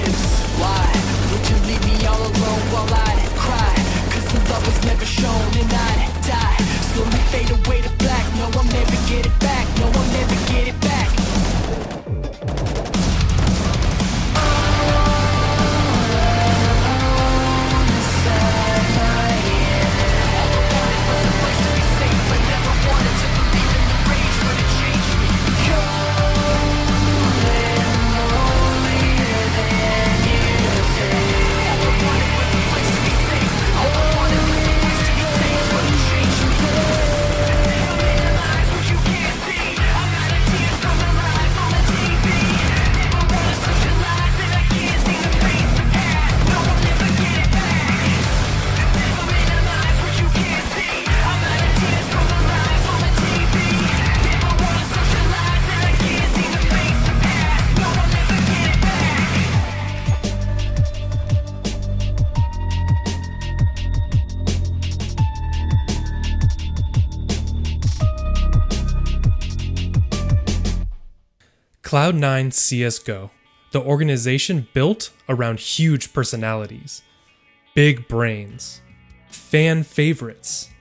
gives? Why would you leave me all alone while I'd cry? Cause the love was never shown and I'd die, slowly fade away to black. No, I'll never get it back. No, I'll never get it back. Cloud9 CSGO, the organization built around huge personalities, big brains, fan favorites,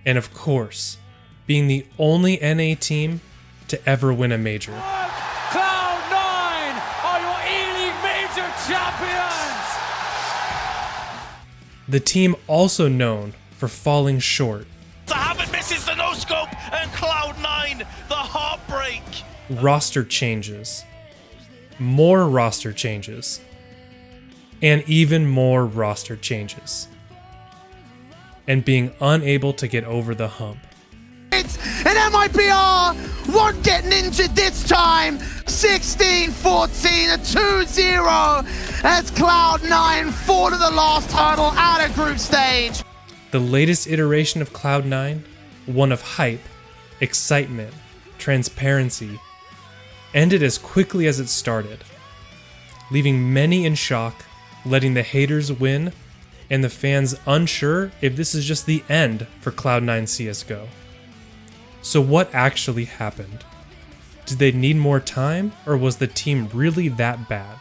and of course, being the only NA team to ever win a major. Cloud9 are your E-League Major champions! The team also known for falling short. The Habit misses the no-scope, and Cloud9, the heartbreak. Roster changes, more roster changes, and even more roster changes, and being unable to get over the hump. And MIBR won't get ninja this time. 16-14, a 2-0 as Cloud9 fall to the last hurdle out of group stage. The latest iteration of Cloud9, one of hype, excitement, transparency, ended as quickly as it started, leaving many in shock, letting the haters win, and the fans unsure if this is just the end for Cloud9 CSGO. So what actually happened? Did they need more time, or was the team really that bad?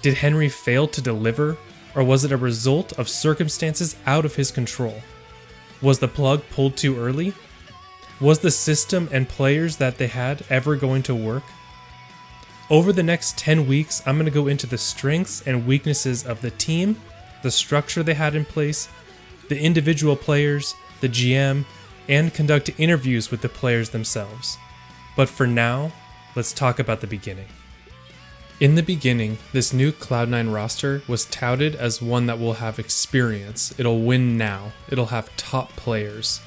Did Henry fail to deliver, or was it a result of circumstances out of his control? Was the plug pulled too early? Was the system and players that they had ever going to work? Over the next 10 weeks, I'm going to go into the strengths and weaknesses of the team, the structure they had in place, the individual players, the GM, and conduct interviews with the players themselves. But for now, let's talk about the beginning. In the beginning, this new Cloud9 roster was touted as one that will have experience, it'll win now, it'll have top players.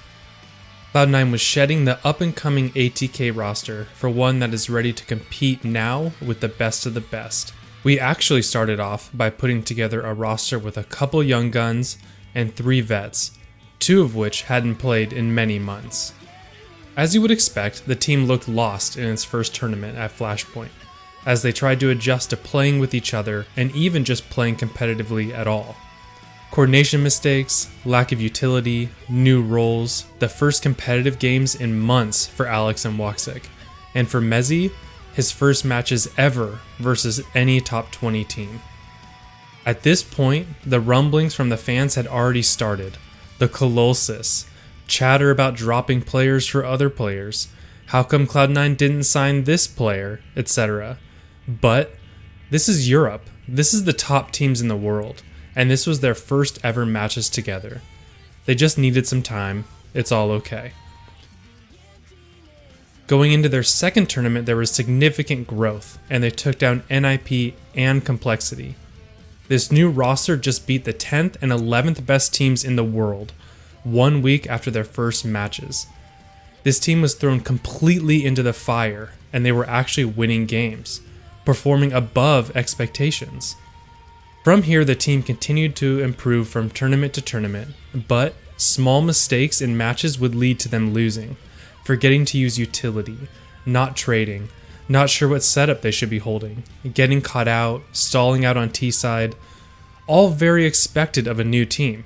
Cloud9 was shedding the up-and-coming ATK roster for one that is ready to compete now with the best of the best. We actually started off by putting together a roster with a couple young guns and 3 vets, 2 of which hadn't played in many months. As you would expect, the team looked lost in its first tournament at Flashpoint, as they tried to adjust to playing with each other and even just playing competitively at all. Coordination mistakes, lack of utility, new roles, the first competitive games in months for Alex and Woxic, and for Mezzy, his first matches ever versus any top 20 team. At this point, the rumblings from the fans had already started. The Colossus, chatter about dropping players for other players, how come Cloud9 didn't sign this player, etc. But this is Europe, this is the top teams in the world, and this was their first ever matches together. They just needed some time, it's all okay. Going into their second tournament, there was significant growth, and they took down NIP and Complexity. This new roster just beat the 10th and 11th best teams in the world, 1 week after their first matches. This team was thrown completely into the fire, and they were actually winning games, performing above expectations. From here, the team continued to improve from tournament to tournament, but small mistakes in matches would lead to them losing, forgetting to use utility, not trading, not sure what setup they should be holding, getting caught out, stalling out on T side, all very expected of a new team.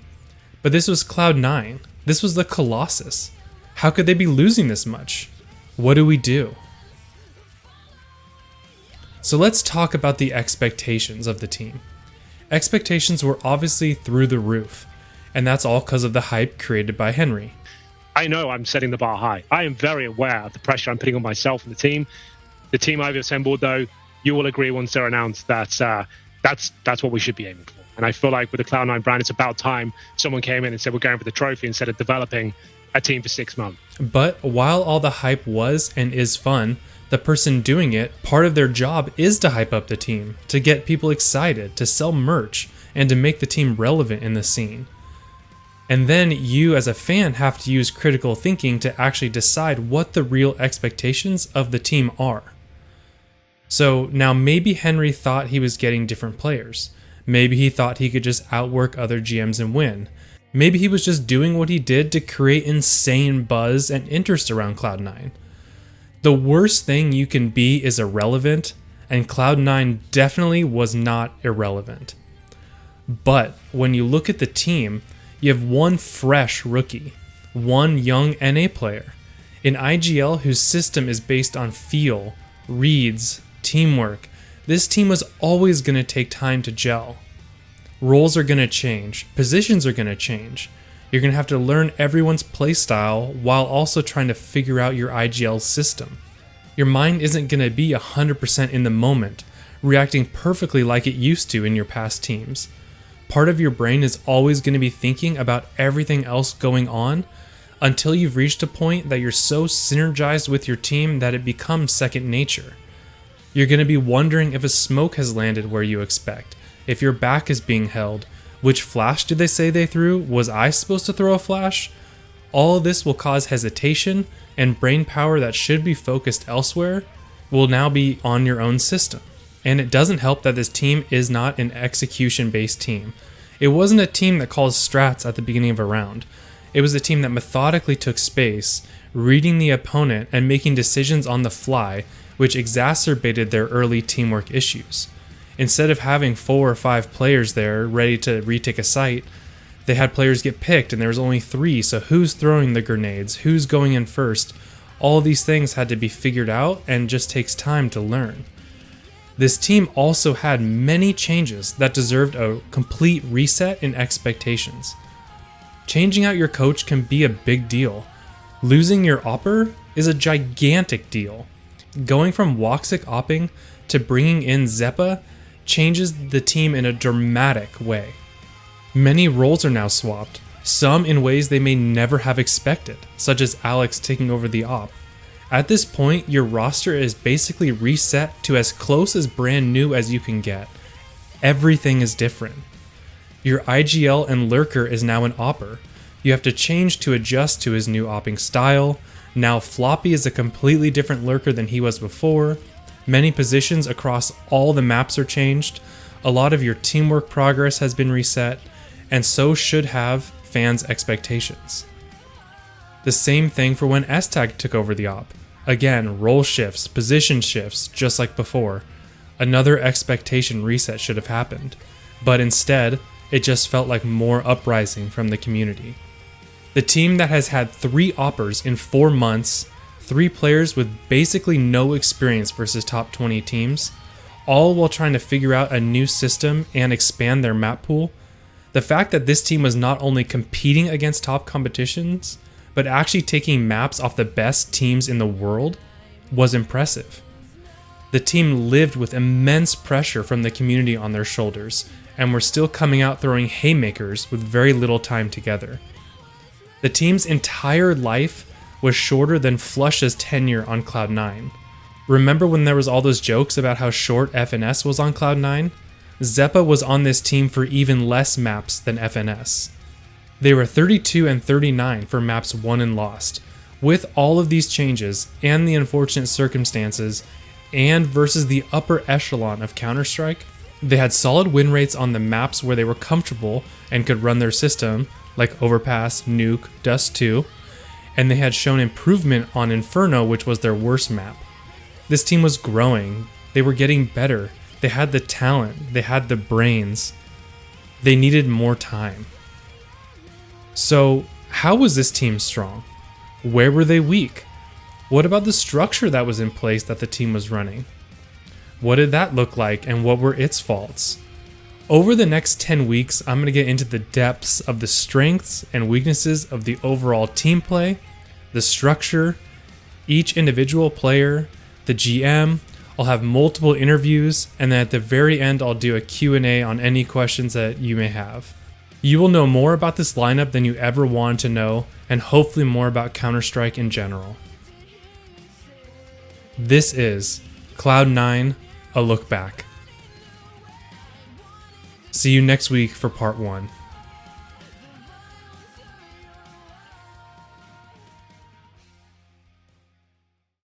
But this was Cloud9, this was the Colossus. How could they be losing this much? What do we do? So let's talk about the expectations of the team. Expectations were obviously through the roof, and that's all because of the hype created by Henry. I know I'm setting the bar high. I am very aware of the pressure I'm putting on myself and the team. The team I've assembled, though, you will agree once they're announced that that's what we should be aiming for. And I feel like with the Cloud9 brand, it's about time someone came in and said we're going for the trophy instead of developing a team for 6 months. But while all the hype was and is fun, the person doing it, part of their job is to hype up the team, to get people excited, to sell merch, and to make the team relevant in the scene. And then you as a fan have to use critical thinking to actually decide what the real expectations of the team are. So now maybe Henry thought he was getting different players. Maybe he thought he could just outwork other GMs and win. Maybe he was just doing what he did to create insane buzz and interest around Cloud9. The worst thing you can be is irrelevant, and Cloud9 definitely was not irrelevant. But when you look at the team, you have one fresh rookie, one young NA player, an IGL whose system is based on feel, reads, teamwork. This team was always going to take time to gel. Roles are going to change, positions are going to change. You're going to have to learn everyone's playstyle while also trying to figure out your IGL system. Your mind isn't going to be 100% in the moment, reacting perfectly like it used to in your past teams. Part of your brain is always going to be thinking about everything else going on until you've reached a point that you're so synergized with your team that it becomes second nature. You're going to be wondering if a smoke has landed where you expect, if your back is being held, which flash did they say they threw? Was I supposed to throw a flash? All of this will cause hesitation, and brain power that should be focused elsewhere will now be on your own system. And it doesn't help that this team is not an execution-based team. It wasn't a team that calls strats at the beginning of a round. It was a team that methodically took space, reading the opponent and making decisions on the fly, which exacerbated their early teamwork issues. Instead of having 4 or 5 players there ready to retake a site, they had players get picked and there was only 3, so who's throwing the grenades, who's going in first? All of these things had to be figured out and just takes time to learn. This team also had many changes that deserved a complete reset in expectations. Changing out your coach can be a big deal. Losing your opper is a gigantic deal. Going from Woxic opping to bringing in Zeppa changes the team in a dramatic way. Many roles are now swapped, some in ways they may never have expected, such as Alex taking over the op. At this point, your roster is basically reset to as close as brand new as you can get. Everything is different. Your IGL and Lurker is now an opper. You have to change to adjust to his new opping style. Now Floppy is a completely different Lurker than he was before. Many positions across all the maps are changed. A lot of your teamwork progress has been reset, and so should have fans' expectations. The same thing for when S-Tag took over the op. Again, role shifts, position shifts, just like before. Another expectation reset should have happened, but instead, it just felt like more uprising from the community. The team that has had 3 oppers in 4 months, 3 players with basically no experience versus top 20 teams, all while trying to figure out a new system and expand their map pool. The fact that this team was not only competing against top competitions, but actually taking maps off the best teams in the world was impressive. The team lived with immense pressure from the community on their shoulders, and were still coming out throwing haymakers with very little time together. The team's entire life was shorter than Flush's tenure on Cloud9. Remember when there was all those jokes about how short FNS was on Cloud9? Zeppa was on this team for even less maps than FNS. They were 32 and 39 for maps won and lost. With all of these changes and the unfortunate circumstances, and versus the upper echelon of Counter-Strike, they had solid win rates on the maps where they were comfortable and could run their system, like Overpass, Nuke, Dust 2, and they had shown improvement on Inferno, which was their worst map. This team was growing, they were getting better, they had the talent, they had the brains. They needed more time. So, how was this team strong? Where were they weak? What about the structure that was in place that the team was running? What did that look like and what were its faults? Over the next 10 weeks, I'm going to get into the depths of the strengths and weaknesses of the overall team play, the structure, each individual player, the GM. I'll have multiple interviews, and then at the very end, I'll do a Q&A on any questions that you may have. You will know more about this lineup than you ever wanted to know, and hopefully more about Counter-Strike in general. This is Cloud9, a look back. See you next week for part 1.